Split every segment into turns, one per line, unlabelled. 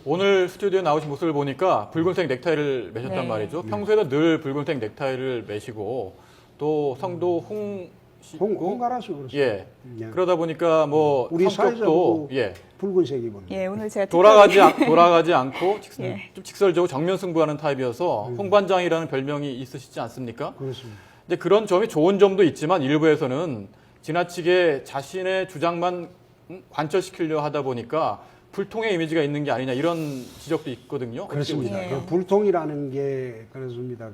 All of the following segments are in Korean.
오늘 스튜디오에 나오신 모습을 보니까 붉은색 넥타이를 매셨단
네.
말이죠. 평소에도 늘 붉은색 넥타이를 매시고 또 성도
홍가라서 그렇습니다.
예.
네.
그러다 보니까 뭐
우리
성격도
사회적으로
예.
붉은색 입은.
예, 오늘 제가
돌아가지 않고
예.
좀 직설적으로 정면 승부하는 타입이어서 홍반장이라는 별명이 있으시지 않습니까?
그렇습니다.
근데 그런 점이 좋은 점도 있지만 일부에서는 지나치게 자신의 주장만 관철시키려 하다 보니까 불통의 이미지가 있는 게 아니냐 이런 지적도 있거든요. 어떻게
그렇습니다.
보시나요?
예.
그 불통이라는 게 그렇습니다.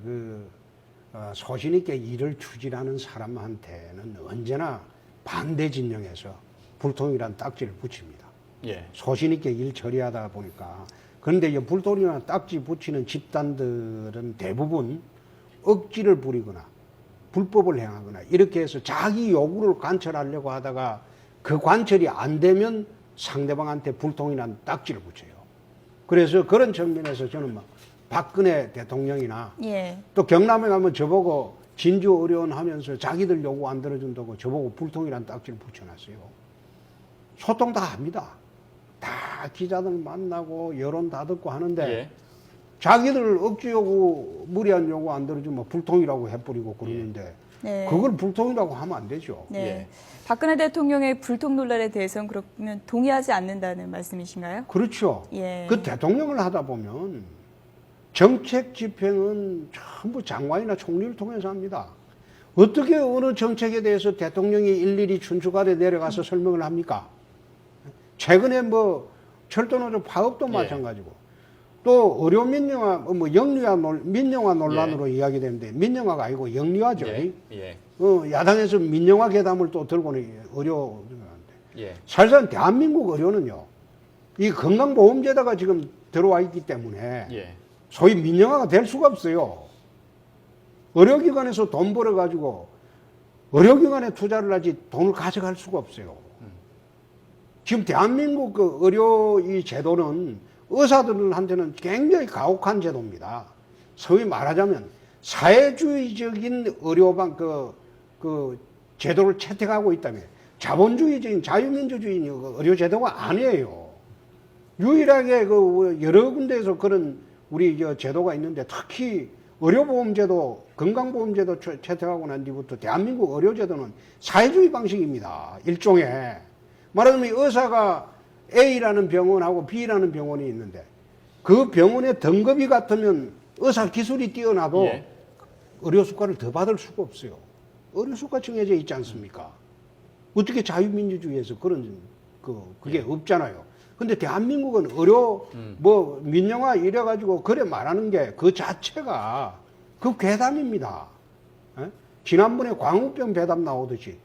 소신 있게 일을 추진하는 사람한테는 언제나 반대 진영에서 불통이란 딱지를 붙입니다.
예.
소신 있게 일 처리하다 보니까. 그런데 이 불통이나 딱지 붙이는 집단들은 대부분 억지를 부리거나 불법을 행하거나 이렇게 해서 자기 요구를 관철하려고 하다가 그 관철이 안 되면 상대방한테 불통이란 딱지를 붙여요. 그래서 그런 측면에서 저는 막 박근혜 대통령이나
예.
또 경남에 가면 저보고 진주 의료원 하면서 자기들 요구 안 들어준다고 저보고 불통이란 딱지를 붙여놨어요. 소통 다 합니다. 다 기자들 만나고 여론 다 듣고 하는데
예.
자기들 억지 요구, 무리한 요구 안 들어주면 불통이라고 해버리고 그러는데
네.
그걸 불통이라고 하면 안 되죠.
네.
예.
박근혜 대통령의 불통 논란에 대해서는 그러면 동의하지 않는다는 말씀이신가요?
그렇죠.
예.
그 대통령을 하다 보면 정책 집행은 전부 장관이나 총리를 통해서 합니다. 어떻게 어느 정책에 대해서 대통령이 일일이 춘추관에 내려가서 설명을 합니까? 최근에 뭐 철도노조 파업도
예.
마찬가지고 또 의료 민영화 민영화 논란으로 이야기되는데 민영화가 아니고 영리화죠.
예. 예.
야당에서 민영화 계담을 또 들고는 의료
예.
사실상 대한민국 의료는요 이 건강보험제도가 지금 들어와 있기 때문에
예.
소위 민영화가 될 수가 없어요. 의료기관에서 돈 벌어가지고 의료기관에 투자를 하지 돈을 가져갈 수가 없어요. 지금 대한민국 그 의료 이 제도는 의사들한테는 굉장히 가혹한 제도입니다. 소위 말하자면 사회주의적인 의료방 그 제도를 채택하고 있다면 자본주의적인 자유민주주의 의료 제도가 아니에요. 유일하게 그 여러 군데에서 그런 우리 저 제도가 있는데 특히 의료보험제도, 건강보험제도 채택하고 난 뒤부터 대한민국 의료제도는 사회주의 방식입니다. 일종의. 말하자면 의사가 A라는 병원하고 B라는 병원이 있는데 그 병원의 등급이 같으면 의사 기술이 뛰어나도
예.
의료수가를 더 받을 수가 없어요. 의료수가 정해져 있지 않습니까? 어떻게 자유민주주의에서 그게 없잖아요. 근데 대한민국은 의료, 민영화 이래가지고 그래 말하는 게 그 자체가 그 괴담입니다. 에? 지난번에 광우병 배담 나오듯이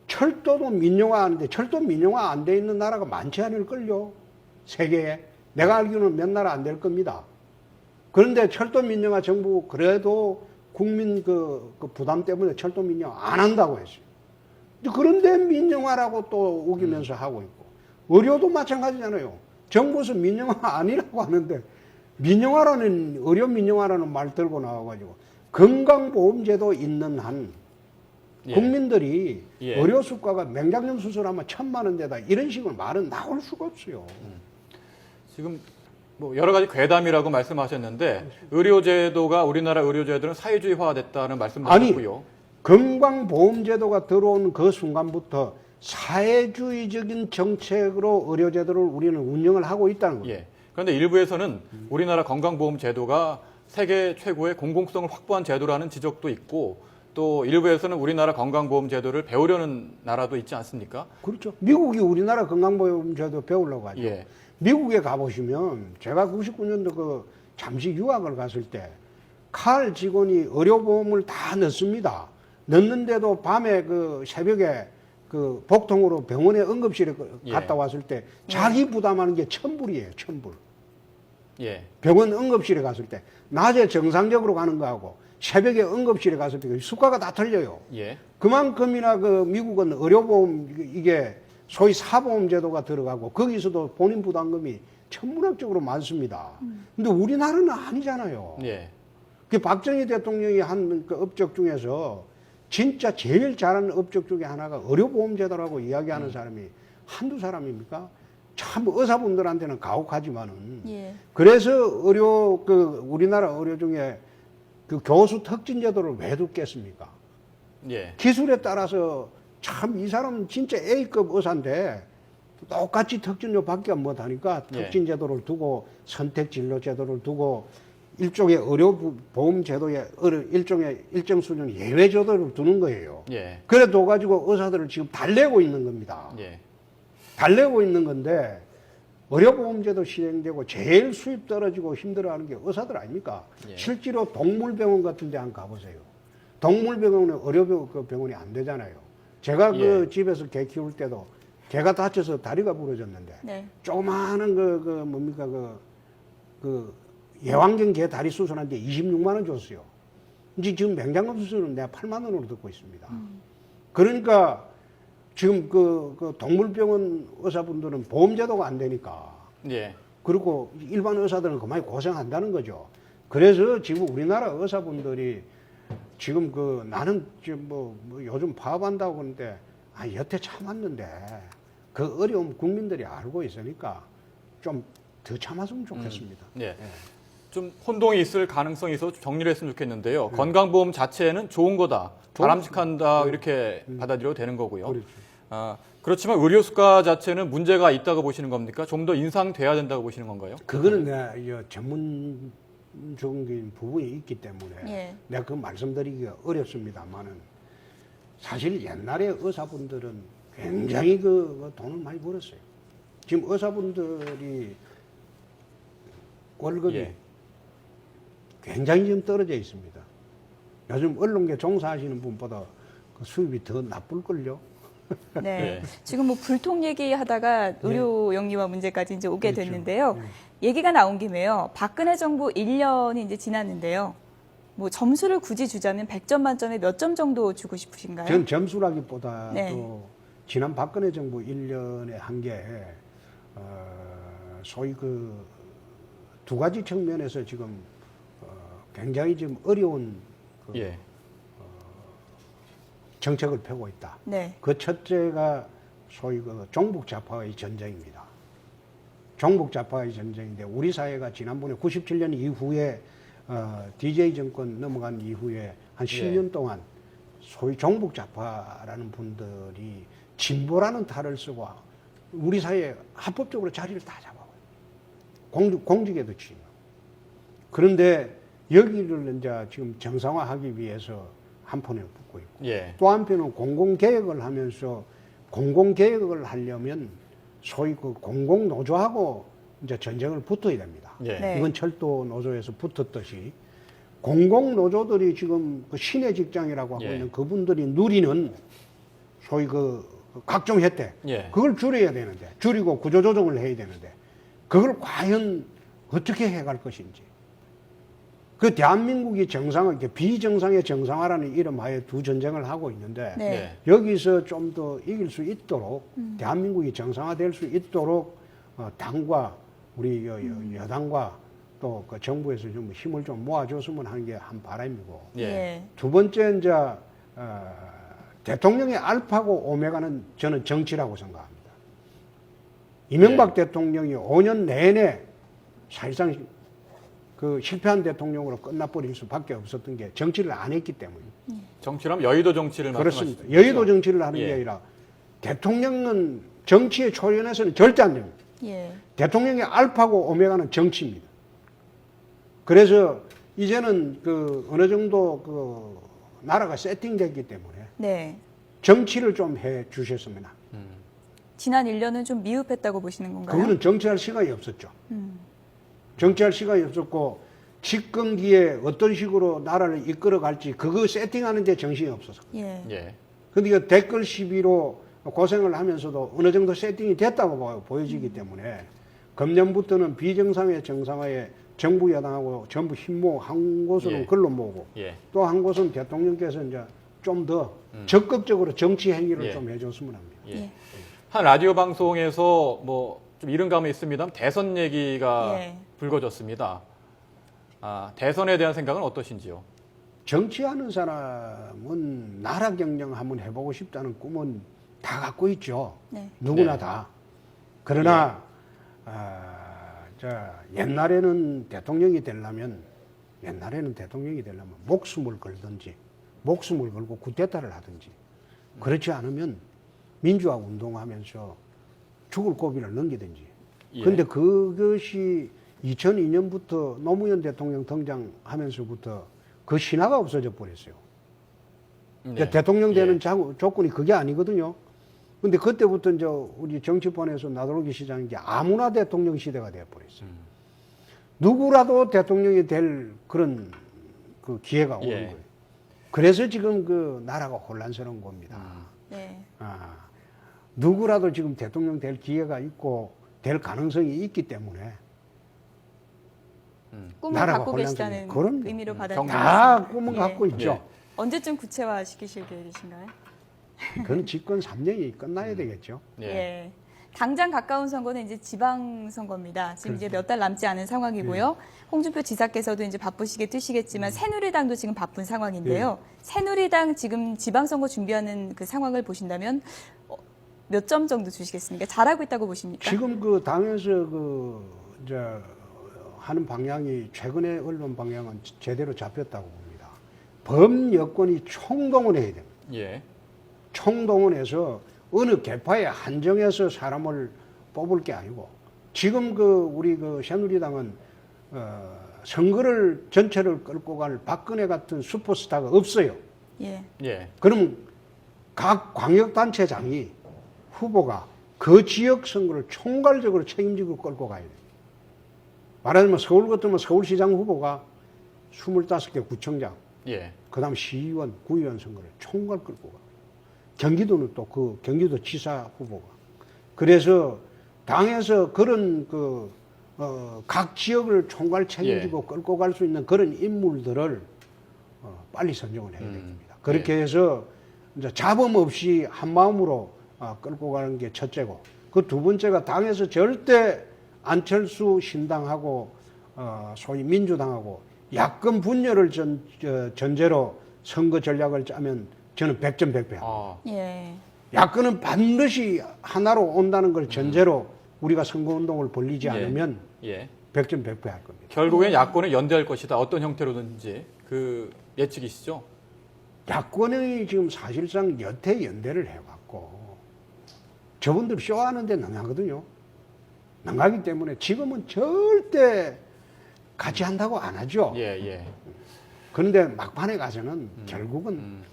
철도도 민영화 하는데 철도 민영화 안 돼 있는 나라가 많지 않을걸요? 세계에. 내가 알기로는 몇 나라 안 될 겁니다. 그런데 철도 민영화 정부 그래도 국민 그 부담 때문에 철도 민영화 안 한다고 했어요. 그런데 민영화라고 또 우기면서 하고 있고. 의료도 마찬가지잖아요. 정부에서 민영화 아니라고 하는데 의료 민영화라는 말 들고 나와가지고 건강보험제도 있는 한
예.
국민들이
예.
의료 수가가 맹장염 수술하면 1,000만 원대다 이런 식으로 말은 나올 수가 없어요.
지금 뭐 여러 가지 괴담이라고 말씀하셨는데 의료제도가 우리나라 의료제도는 사회주의화됐다는 말씀도
아니,
하셨고요.
건강보험제도가 들어온 그 순간부터 사회주의적인 정책으로 의료제도를 우리는 운영을 하고 있다는 거예요.
예. 그런데 일부에서는 우리나라 건강보험제도가 세계 최고의 공공성을 확보한 제도라는 지적도 있고 또 일부에서는 우리나라 건강보험제도를 배우려는 나라도 있지 않습니까?
그렇죠. 미국이 우리나라 건강보험제도 배우려고 하죠.
예.
미국에 가보시면 제가 99년도 그 잠시 유학을 갔을 때 칼 직원이 의료보험을 다 넣습니다. 넣는데도 밤에 그 새벽에 그 복통으로 병원에 응급실에
예.
갔다 왔을 때 자기 부담하는 게 1,000불이에요. 1,000불.
예.
병원 응급실에 갔을 때 낮에 정상적으로 가는 거하고 새벽에 응급실에 갔을 때 수가가 다 틀려요.
예.
그만큼이나 그 미국은 의료보험 이게 소위 사보험 제도가 들어가고 거기서도 본인 부담금이 천문학적으로 많습니다. 근데 우리나라는 아니잖아요.
예.
그 박정희 대통령이 한 그 업적 중에서 진짜 제일 잘하는 업적 중에 하나가 의료보험제도라고 이야기하는 사람이 한두 사람입니까? 참 의사분들한테는 가혹하지만은
예.
그래서 우리나라 의료 중에 그 교수 특진 제도를 왜 두겠습니까?
예.
기술에 따라서 참 이 사람은 진짜 A급 의사인데 똑같이 특진료밖에 못하니까
예.
특진 제도를 두고 선택 진료 제도를 두고 일종의 의료 보험 제도에 일정 수준 예외 제도를 두는 거예요.
예.
그래 둬 가지고 의사들을 지금 달래고 있는 겁니다.
예.
달래고 있는 건데 의료보험제도 시행되고 제일 수입 떨어지고 힘들어하는 게 의사들 아닙니까?
예.
실제로 동물병원 같은 데 한번 가보세요. 동물병원은 의료병원이 안 되잖아요. 제가 그
예.
집에서 개 키울 때도 개가 다쳐서 다리가 부러졌는데
네.
조그마한 그 예왕경 개 다리 수술하는데 26만 원 줬어요. 이제 지금 맹장검 수술은 내가 8만 원으로 듣고 있습니다. 그러니까 지금 그 동물병원 의사분들은 보험제도가 안 되니까
예.
그리고 일반 의사들은 그만이 고생한다는 거죠. 그래서 지금 우리나라 의사분들이 지금 나는 지금 뭐 요즘 파업한다고 그러는데 여태 참았는데 그 어려움 국민들이 알고 있으니까 좀 더 참았으면 좋겠습니다.
예. 좀 혼동이 있을 가능성이 있어서 정리를 했으면 좋겠는데요. 건강보험 자체는 좋은 거다, 바람직한다 이렇게 받아들여도 되는 거고요.
그렇죠.
그렇지만 의료 수가 자체는 문제가 있다고 보시는 겁니까? 좀 더 인상돼야 된다고 보시는 건가요?
그거는 내가 전문적인 부분이 있기 때문에
예.
내가 그 말씀드리기가 어렵습니다만은 사실 옛날에 의사분들은 굉장히 돈을 많이 벌었어요. 지금 의사분들이 월급이
예.
굉장히 지금 떨어져 있습니다. 요즘 언론계 종사하시는 분보다 그 수입이 더 나쁠걸요.
네.
예.
지금 뭐 불통 얘기하다가 의료 영리화 문제까지 이제 오게
그렇죠.
됐는데요. 얘기가 나온 김에요. 박근혜 정부 1년이 이제 지났는데요. 뭐 점수를 굳이 주자면 100점 만점에 몇 점 정도 주고 싶으신가요?
전 점수라기보다도
네.
지난 박근혜 정부 1년에 한 게 소위 두 가지 측면에서 지금 굉장히 지금 어려운
예.
정책을 펴고 있다.
네.
그 첫째가 소위 종북 좌파의 전쟁입니다. 종북 좌파의 전쟁인데 우리 사회가 지난번에 97년 이후에 DJ 정권 넘어간 이후에 한 10년 동안 소위 종북 좌파라는 분들이 진보라는 탈을 쓰고 우리 사회에 합법적으로 자리를 다 잡아요. 공직에도 취임. 그런데 여기를 이제 지금 정상화하기 위해서 한편에 붙고 있고
예.
또 한편은 공공개혁을 하면서 공공개혁을 하려면 소위 공공노조하고 이제 전쟁을 붙어야 됩니다.
예.
네.
이건 철도 노조에서 붙었듯이 공공노조들이 지금 시내 직장이라고 하고
예.
있는 그분들이 누리는 소위 각종 혜택
예.
그걸 줄여야 되는데 줄이고 구조조정을 해야 되는데 그걸 과연 어떻게 해갈 것인지 그 대한민국이 비정상의 정상화라는 이름하에 두 전쟁을 하고 있는데
네.
네.
여기서 좀 더 이길 수 있도록 대한민국이 정상화될 수 있도록 당과 우리 여당과 또 그 정부에서 좀 힘을 좀 모아줬으면 하는 게 한 바람이고
예.
두 번째 이제 대통령의 알파고 오메가는 저는 정치라고 생각합니다. 이명박 대통령이 5년 내내 사실상 실패한 대통령으로 끝나버릴 수밖에 없었던 게 정치를 안 했기 때문입니다.
정치라면 여의도 정치를
그렇습니다.
말씀하시는
여의도
거죠?
정치를 하는
예.
게 아니라 대통령은 정치에 초연해서는 절대 안 됩니다.
예.
대통령의 알파고 오메가는 정치입니다. 그래서 이제는 어느 정도 나라가 세팅됐기 때문에
네.
정치를 좀 해 주셨으면 합니다.
지난 1년은 좀 미흡했다고 보시는 건가요?
그거는 정치할 시간이 없었죠. 정치할 시간이 없었고 집권기에 어떤 식으로 나라를 이끌어갈지 그거 세팅하는 데 정신이 없어서.
예.
예.
근데 이거 댓글 시비로 고생을 하면서도 어느 정도 세팅이 됐다고 보여지기 때문에 금년부터는 비정상의 정상화에 정부 여당하고 전부 힘모 한 곳으로
예.
걸로 모으고
예.
또 한 곳은 대통령께서 이제 좀 더 적극적으로 정치 행위를
예.
좀 해줬으면 합니다.
예.
예.
한 라디오 방송에서 뭐 좀 이른 감이 있습니다. 대선 얘기가
예.
불거졌습니다. 대선에 대한 생각은 어떠신지요?
정치하는 사람은 나라 경영 한번 해보고 싶다는 꿈은 다 갖고 있죠.
네.
누구나
네.
다. 그러나 옛날에는 대통령이 되려면 목숨을 걸든지 목숨을 걸고 쿠데타를 하든지 그렇지 않으면 민주화 운동하면서 죽을 고비를 넘기든지.
예.
근데 그것이 2002년부터 노무현 대통령 등장하면서부터 그 신화가 없어져 버렸어요.
네.
대통령 되는
예.
조건이 그게 아니거든요. 근데 그때부터 이제 우리 정치권에서 나돌기 시작한 게 아무나 대통령 시대가 되어버렸어요. 누구라도 대통령이 될 그런 그 기회가 오는
예.
거예요. 그래서 지금 그 나라가 혼란스러운 겁니다.
네.
누구라도 지금 대통령 될 기회가 있고 될 가능성이 있기 때문에
꿈을
나라가
갖고 계시다는
그럼요.
의미로
다
받아들여요.
다 꿈은
예.
갖고 있죠.
예.
언제쯤 구체화 시키실 계획이신가요?
그건 집권 3년이 끝나야 되겠죠.
예.
예. 당장 가까운 선거는 이제 지방선거입니다. 지금 이제 몇 달 남지 않은 상황이고요. 홍준표 지사께서도 이제 바쁘시게 뜨시겠지만 새누리당도 지금 바쁜 상황인데요. 새누리당 지금 지방선거 준비하는 그 상황을 보신다면 몇 점 정도 주시겠습니까? 잘하고 있다고 보십니까?
지금 그 당에서 하는 방향이 최근에 언론 방향은 제대로 잡혔다고 봅니다. 범여권이 총동원해야 됩니다.
예.
총동원해서 어느 계파에 한정해서 사람을 뽑을 게 아니고 지금 우리 새누리당은 선거를 전체를 끌고 갈 박근혜 같은 슈퍼스타가 없어요.
예.
예.
그럼 각 광역단체장이 후보가 그 지역 선거를 총괄적으로 책임지고 끌고 가야 돼요. 말하자면 서울 같으면 서울시장 후보가 25개 구청장,
예.
그 다음 시의원, 구의원 선거를 총괄 끌고 가. 경기도는 또 경기도 지사 후보가. 그래서 당에서 그런 각 지역을 총괄 책임지고 끌고 갈 수 있는 그런 인물들을 빨리 선정을 해야 됩니다. 그렇게 해서 이제 잡음 없이 한 마음으로 끌고 가는 게 첫째고, 그 두 번째가 당에서 절대 안철수 신당하고 소위 민주당하고 야권 분열을 전제로 선거 전략을 짜면 저는 100점 100패합니다.
예.
야권은 반드시 하나로 온다는 걸 전제로 우리가 선거운동을 벌리지 않으면
예.
100점 100패할 겁니다.
결국엔 야권을 연대할 것이다. 어떤 형태로든지 그 예측이시죠?
야권이 지금 사실상 여태 연대를 해왔고 저분들 쇼하는데 능하거든요. 능하기 때문에 지금은 절대 같이 한다고 안 하죠.
예, 예.
그런데 막판에 가서는 결국은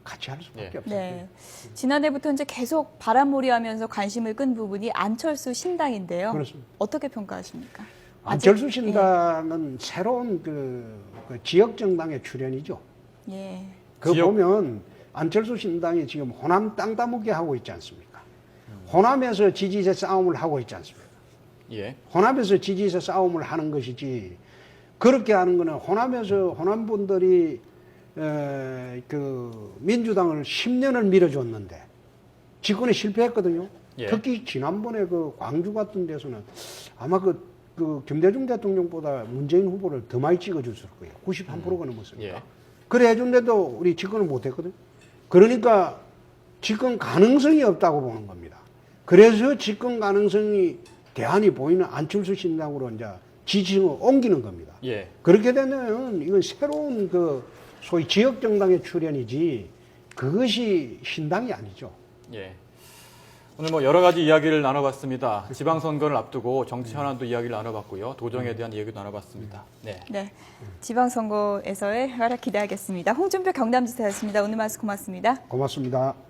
같이 할 수밖에
예.
없어요.
네. 지난해부터 이제 계속 바람몰이하면서 관심을 끈 부분이 안철수 신당인데요.
그렇습니다.
어떻게 평가하십니까?
안철수 신당은 새로운 그 지역 정당의 출현이죠.
예.
보면 안철수 신당이 지금 호남 땅 따먹게 하고 있지 않습니까? 호남에서 지지세 싸움을 하고 있지 않습니까?
예.
호남에서 지지세 싸움을 하는 것이지, 그렇게 하는 거는 호남에서 호남 분들이 민주당을 10년을 밀어줬는데 집권에 실패했거든요.
예.
특히 지난번에 광주 같은 데서는 아마 김대중 대통령보다 문재인 후보를 더 많이 찍어줬을 거예요. 93%가 넘었으니까.
예.
그래 해준데도 우리 집권을 못했거든요. 그러니까 집권 가능성이 없다고 보는 겁니다. 그래서 집권 가능성이 대안이 보이는 안철수 신당으로 이제 지지층을 옮기는 겁니다.
예.
그렇게 되면 이건 새로운 소위 지역 정당의 출현이지 그것이 신당이 아니죠.
예. 오늘 뭐 여러 가지 이야기를 나눠봤습니다. 지방선거를 앞두고 정치 현안도 이야기를 나눠봤고요. 도정에 대한 이야기도 나눠봤습니다. 네.
네. 지방선거에서의 활약 기대하겠습니다. 홍준표 경남지사였습니다. 오늘 말씀 고맙습니다.
고맙습니다.